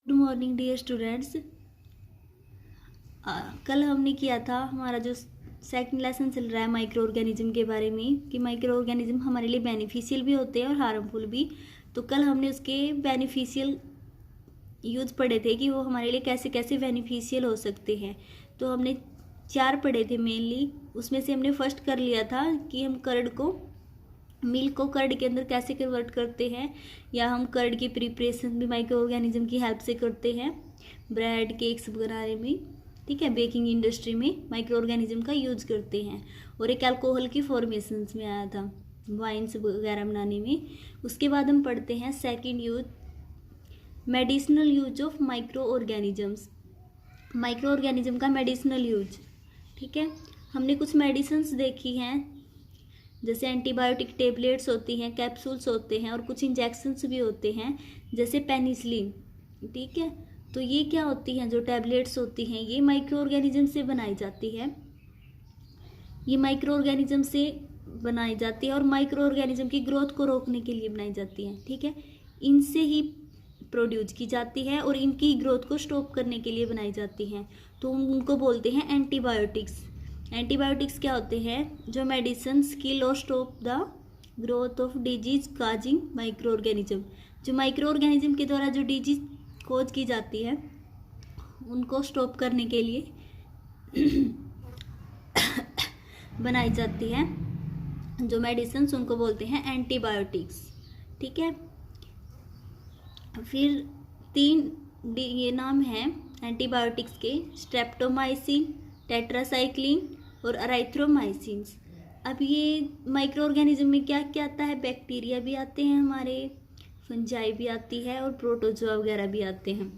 Good morning dear students. कल हमने किया था हमारा जो सेकंड लेसन चल रहा है माइक्रो ऑर्गेनिज्म के बारे में कि माइक्रो ऑर्गेनिज्म हमारे लिए बेनिफिशियल भी होते हैं और हार्मफुल भी। तो कल हमने उसके बेनिफिशियल यूज पढ़े थे कि वो हमारे लिए कैसे कैसे बेनिफिशियल हो सकते हैं। तो हमने 4 पढ़े थे मेनली। उसमें से हमने फर्स्ट कर लिया था कि हम मिल्क को कर्ड के अंदर कैसे कन्वर्ट करते हैं, या हम कर्ड की प्रिपरेशन भी माइक्रो ऑर्गेनिज्म की हेल्प से करते हैं ब्रेड केक्स बनाने में। ठीक है, बेकिंग इंडस्ट्री में माइक्रो ऑर्गेनिज्म का यूज करते हैं। और एक अल्कोहल की फॉर्मेशंस में आया था वाइन्स वगैरह बनाने में। उसके बाद हम पढ़ते हैं second use, medicinal use of micro organisms. Micro organism का मेडिसिनल यूज। ठीक है, हमने कुछ मेडिसिन्स देखी हैं, जैसे एंटीबायोटिक टेबलेट्स होती हैं, कैप्सूल्स होते हैं और कुछ इंजेक्शंस भी होते हैं जैसे पेनिसिलिन। ठीक है, तो ये क्या होती हैं, जो टैबलेट्स होती हैं ये माइक्रो ऑर्गेनिज्म से बनाई जाती है। ये माइक्रो ऑर्गेनिज्म से बनाई जाती है और माइक्रो ऑर्गेनिज्म की ग्रोथ को रोकने के लिए बनाई जाती है। ठीक है, इनसे ही प्रोड्यूस की जाती है और इनकी ग्रोथ को स्टॉप करने के लिए बनाई जाती हैं। तो उनको बोलते हैं एंटीबायोटिक्स। एंटीबायोटिक्स क्या होते हैं, जो मेडिसिन्स किल और stop the growth of disease causing micro organism. जो माइक्रो ऑर्गेनिज्म के द्वारा जो डिजीज खोज की जाती है उनको स्टॉप करने के लिए बनाई जाती है जो मेडिसिन्स, उनको बोलते हैं एंटीबायोटिक्स। ठीक है, फिर 3 ये नाम हैं एंटीबायोटिक्स के, स्ट्रेप्टोमाइसिन, टेट्रासाइक्लिन और अराइथ्रोमाइसिन। अब ये माइक्रो ऑर्गेनिज्म में क्या क्या आता है, बैक्टीरिया भी आते हैं हमारे, फंजाई भी आती है और प्रोटोजोआ वगैरह भी आते हैं।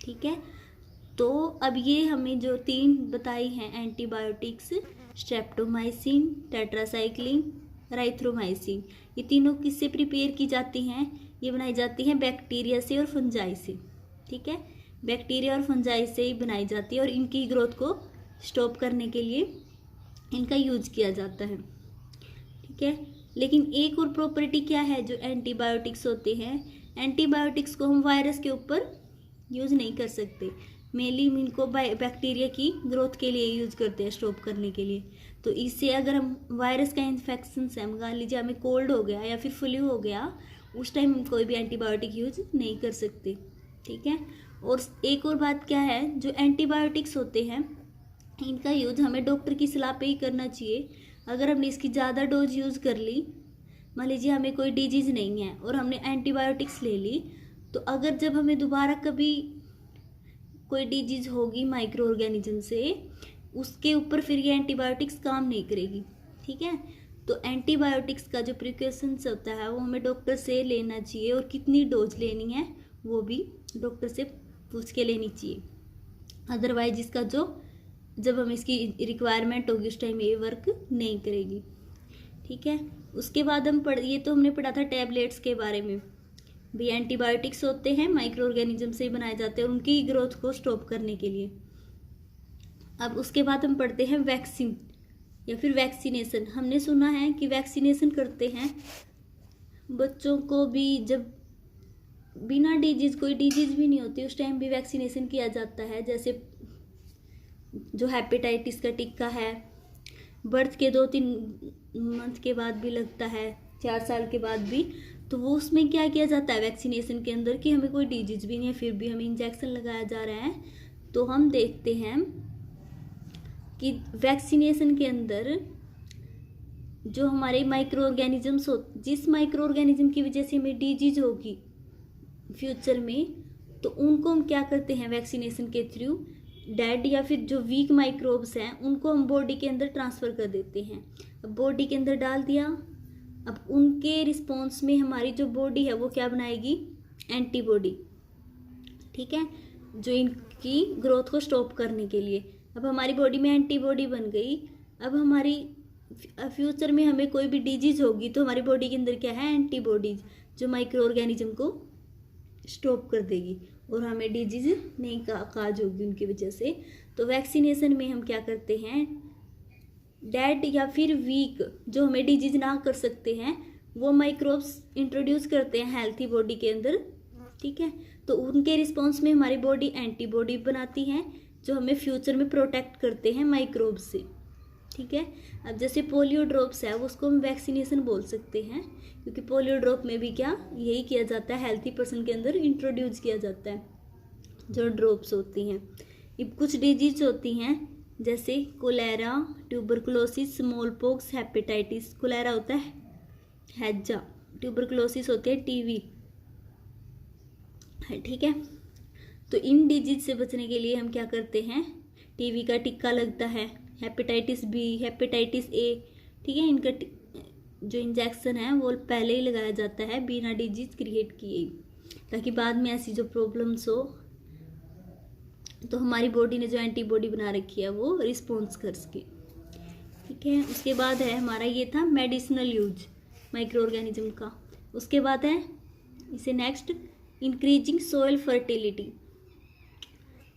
ठीक है, तो अब ये हमें जो 3 बताई हैं एंटीबायोटिक्स, स्ट्रेप्टोमाइसिन, टेट्रासाइक्लिन, अराइथ्रोमाइसिन, ये तीनों किससे प्रिपेयर की जाती हैं, ये बनाई जाती हैं बैक्टीरिया से और फंजाई से। ठीक है, बैक्टीरिया और फंजाई से ही बनाई जाती है और इनकी ग्रोथ को स्टॉप करने के लिए इनका यूज किया जाता है। ठीक है, लेकिन एक और प्रॉपर्टी क्या है, जो एंटीबायोटिक्स होते हैं, एंटीबायोटिक्स को हम वायरस के ऊपर यूज़ नहीं कर सकते। मेनली इनको बैक्टीरिया की ग्रोथ के लिए यूज करते हैं, स्टॉप करने के लिए। तो इससे अगर हम वायरस का इन्फेक्शन है, मान लीजिए हमें कोल्ड हो गया या फिर फ्लू हो गया, उस टाइम हम कोई भी एंटीबायोटिक यूज नहीं कर सकते। ठीक है, और एक और बात क्या है, जो एंटीबायोटिक्स होते हैं इनका यूज हमें डॉक्टर की सलाह पे ही करना चाहिए। अगर हमने इसकी ज़्यादा डोज यूज़ कर ली, मान लीजिए हमें कोई डिजीज़ नहीं है और हमने एंटीबायोटिक्स ले ली, तो अगर जब हमें दोबारा कभी कोई डिजीज़ होगी माइक्रो ऑर्गेनिज्म से, उसके ऊपर फिर ये एंटीबायोटिक्स काम नहीं करेगी। ठीक है, तो एंटीबायोटिक्स का जो प्रिकॉशंस होता है वो हमें डॉक्टर से लेना चाहिए और कितनी डोज लेनी है वो भी डॉक्टर से पूछ के लेनी चाहिए। अदरवाइज इसका जब हम इसकी रिक्वायरमेंट होगी उस टाइम ये वर्क नहीं करेगी। ठीक है, उसके बाद ये तो हमने पढ़ा था टैबलेट्स के बारे में भी। एंटीबायोटिक्स होते हैं माइक्रो ऑर्गेनिज्म से बनाए जाते हैं उनकी ग्रोथ को स्टॉप करने के लिए। अब उसके बाद हम पढ़ते हैं वैक्सीन या फिर वैक्सीनेशन। हमने सुना है कि वैक्सीनेशन करते हैं बच्चों को भी, जब बिना डिजीज, कोई डिजीज भी नहीं होती उस टाइम भी वैक्सीनेशन किया जाता है। जैसे जो हेपेटाइटिस का टीका है, बर्थ के 2-3 मंथ के बाद भी लगता है, 4 साल के बाद भी, तो वो उसमें क्या किया जाता है वैक्सीनेशन के अंदर कि हमें कोई डिजीज भी नहीं है फिर भी हमें इंजेक्शन लगाया जा रहा है। तो हम देखते हैं कि वैक्सीनेशन के अंदर जो हमारे माइक्रो ऑर्गेनिजम्स हो, जिस माइक्रो ऑर्गेनिज्म की वजह से हमें डिजीज होगी फ्यूचर में, तो उनको हम क्या करते हैं वैक्सीनेशन के थ्रू, डेड या फिर जो वीक माइक्रोब्स हैं उनको हम बॉडी के अंदर ट्रांसफ़र कर देते हैं। अब बॉडी के अंदर डाल दिया, अब उनके रिस्पॉन्स में हमारी जो बॉडी है वो क्या बनाएगी, एंटीबॉडी। ठीक है, जो इनकी ग्रोथ को स्टॉप करने के लिए। अब हमारी बॉडी में एंटीबॉडी बन गई। अब हमारी फ्यूचर में हमें कोई भी डिजीज होगी तो हमारी बॉडी के अंदर क्या है, एंटीबॉडीज, जो माइक्रो ऑर्गेनिज्म को स्टॉप कर देगी और हमें डिजीज नहीं काज होगी उनकी वजह से। तो वैक्सीनेशन में हम क्या करते हैं, डेड या फिर वीक जो हमें डिजीज ना कर सकते हैं वो माइक्रोब्स इंट्रोड्यूस करते हैं हेल्थी बॉडी के अंदर। ठीक है, तो उनके रिस्पॉन्स में हमारी बॉडी एंटीबॉडी बनाती है जो हमें फ्यूचर में प्रोटेक्ट करते हैं माइक्रोब से। ठीक है, अब जैसे पोलियो ड्रॉप्स है उसको हम वैक्सीनेशन बोल सकते हैं, क्योंकि पोलियो ड्रॉप में भी क्या यही किया जाता है, हेल्थी पर्सन के अंदर इंट्रोड्यूस किया जाता है जो ड्रॉप्स होती हैं। अब कुछ डिजीज होती हैं जैसे cholera, tuberculosis, small pox, hepatitis. Cholera होता है हैजा, ट्यूबरकुलोसिस होती है टीवी, ठीक है। तो इन डिजीज से बचने के लिए हम क्या करते हैं, टीवी का टिक्का लगता है, हेपेटाइटिस बी, हेपेटाइटिस ए, ठीक है। इनका जो इंजेक्शन है वो पहले ही लगाया जाता है बिना डिजीज क्रिएट किए, ताकि बाद में ऐसी जो प्रॉब्लम्स हो तो हमारी बॉडी ने जो एंटीबॉडी बना रखी है वो रिस्पॉन्स कर सके, ठीक है। उसके बाद है हमारा ये था मेडिसिनल यूज माइक्रो ऑर्गेनिज्म का। उसके बाद है इसे next increasing soil fertility.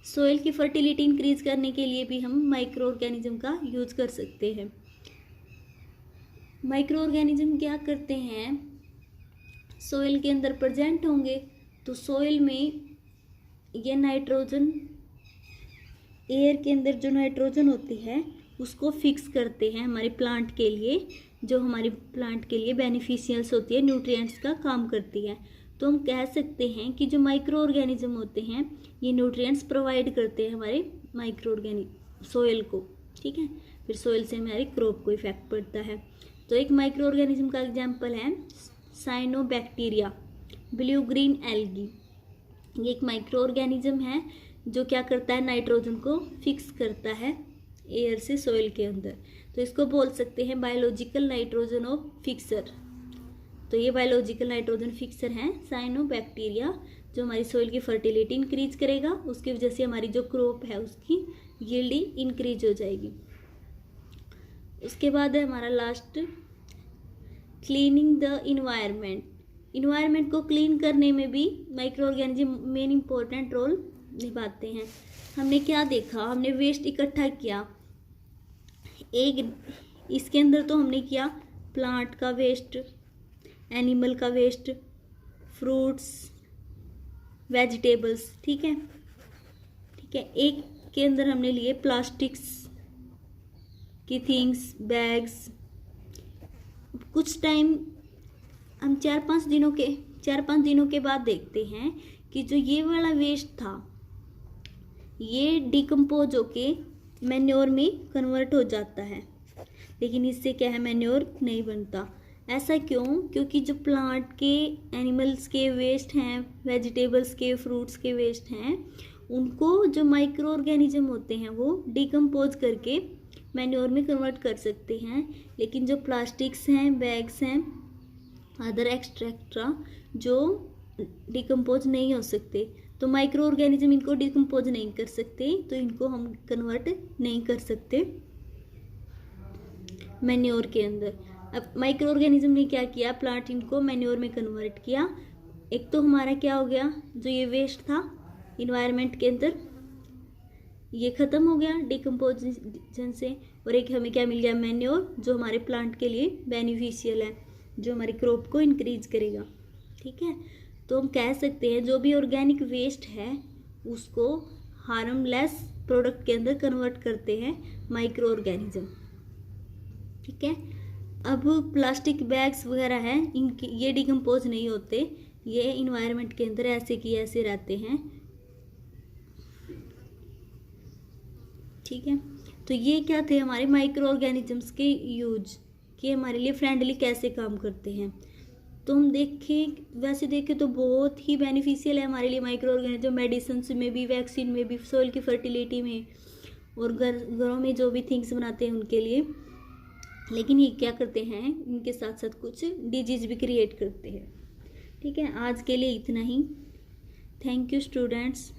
Soil की फर्टिलिटी इंक्रीज करने के लिए भी हम माइक्रो ऑर्गेनिज्म का यूज कर सकते हैं। माइक्रो ऑर्गेनिज्म क्या करते हैं, सॉइल के अंदर प्रेजेंट होंगे तो सॉइल में ये नाइट्रोजन, एयर के अंदर जो नाइट्रोजन होती है उसको फिक्स करते हैं हमारे प्लांट के लिए, जो हमारे प्लांट के लिए बेनिफिशियल्स होती है, न्यूट्रिएंट्स का काम करती है। तो हम कह सकते हैं कि जो माइक्रो ऑर्गेनिज्म होते हैं ये न्यूट्रिएंट्स प्रोवाइड करते हैं हमारे माइक्रो ऑर्गेनिक सॉइल को, ठीक है। फिर सॉइल से हमारे क्रॉप को इफेक्ट पड़ता है। तो एक माइक्रो ऑर्गेनिज्म का एग्जाम्पल है साइनोबैक्टीरिया, ब्लू ग्रीन एल्गी। ये एक माइक्रो ऑर्गेनिज्म है जो क्या करता है, नाइट्रोजन को फिक्स करता है एयर से सॉइल के अंदर। तो इसको बोल सकते हैं बायोलॉजिकल नाइट्रोजन ऑफ फिक्सर। तो ये बायोलॉजिकल नाइट्रोजन फिक्सर हैं साइनोबैक्टीरिया, जो हमारी सॉइल की फर्टिलिटी इंक्रीज करेगा, उसकी वजह से हमारी जो क्रॉप है उसकी यील्ड इंक्रीज हो जाएगी। उसके बाद है हमारा last cleaning the environment. Environment को क्लीन करने में भी micro organism main important role निभाते हैं। हमने क्या देखा, हमने वेस्ट इकट्ठा किया, एक इसके अंदर तो हमने किया प्लांट का वेस्ट, एनिमल का वेस्ट, फ्रूट्स, वेजिटेबल्स, ठीक है, ठीक है। एक के अंदर हमने लिए प्लास्टिक्स की थिंग्स, बैग्स। कुछ टाइम हम 4-5 दिनों के बाद देखते हैं कि जो ये वाला वेस्ट था ये डिकम्पोज होके मैन्योर में कन्वर्ट हो जाता है, लेकिन इससे क्या है, मैन्योर नहीं बनता। ऐसा क्यों? क्योंकि जो प्लांट के, एनिमल्स के वेस्ट हैं, वेजिटेबल्स के, फ्रूट्स के वेस्ट हैं, उनको जो माइक्रो ऑर्गेनिज्म होते हैं वो डिकम्पोज करके मैन्योर में कन्वर्ट कर सकते हैं। लेकिन जो प्लास्टिक्स हैं, बैग्स हैं, अदर एक्स्ट्रा जो डिकम्पोज नहीं हो सकते, तो माइक्रो ऑर्गेनिज्म इनको डिकम्पोज नहीं कर सकते, तो इनको हम कन्वर्ट नहीं कर सकते मैन्योर के अंदर। अब माइक्रो ऑर्गेनिज्म ने क्या किया, प्लांट इनको मैन्योर में कन्वर्ट किया। एक तो हमारा क्या हो गया, जो ये वेस्ट था इन्वायरमेंट के अंदर ये ख़त्म हो गया डिकम्पोजिशन से, और एक हमें क्या मिल गया, मैन्योर, जो हमारे प्लांट के लिए बेनिफिशियल है, जो हमारी क्रॉप को इंक्रीज करेगा, ठीक है। तो हम कह सकते हैं जो भी ऑर्गेनिक वेस्ट है उसको हार्मलेस प्रोडक्ट के अंदर कन्वर्ट करते हैं माइक्रो ऑर्गेनिज्म, ठीक है। अब प्लास्टिक बैग्स वगैरह हैं, इनके ये डिकम्पोज नहीं होते, ये इन्वायरमेंट के अंदर ऐसे की ऐसे रहते हैं, ठीक है। तो ये क्या थे हमारे माइक्रो ऑर्गेनिजम्स के यूज, कि हमारे लिए फ्रेंडली कैसे काम करते हैं। तो हम वैसे देखें तो बहुत ही बेनिफिशियल है हमारे लिए माइक्रो ऑर्गेनिज्म, मेडिसिन में भी, वैक्सीन में भी, सॉइल की फर्टिलिटी में, और घरों में जो भी थिंग्स बनाते हैं उनके लिए। लेकिन ये क्या करते हैं, इनके साथ साथ कुछ डिजीज भी क्रिएट करते हैं, ठीक है। आज के लिए इतना ही। Thank you students.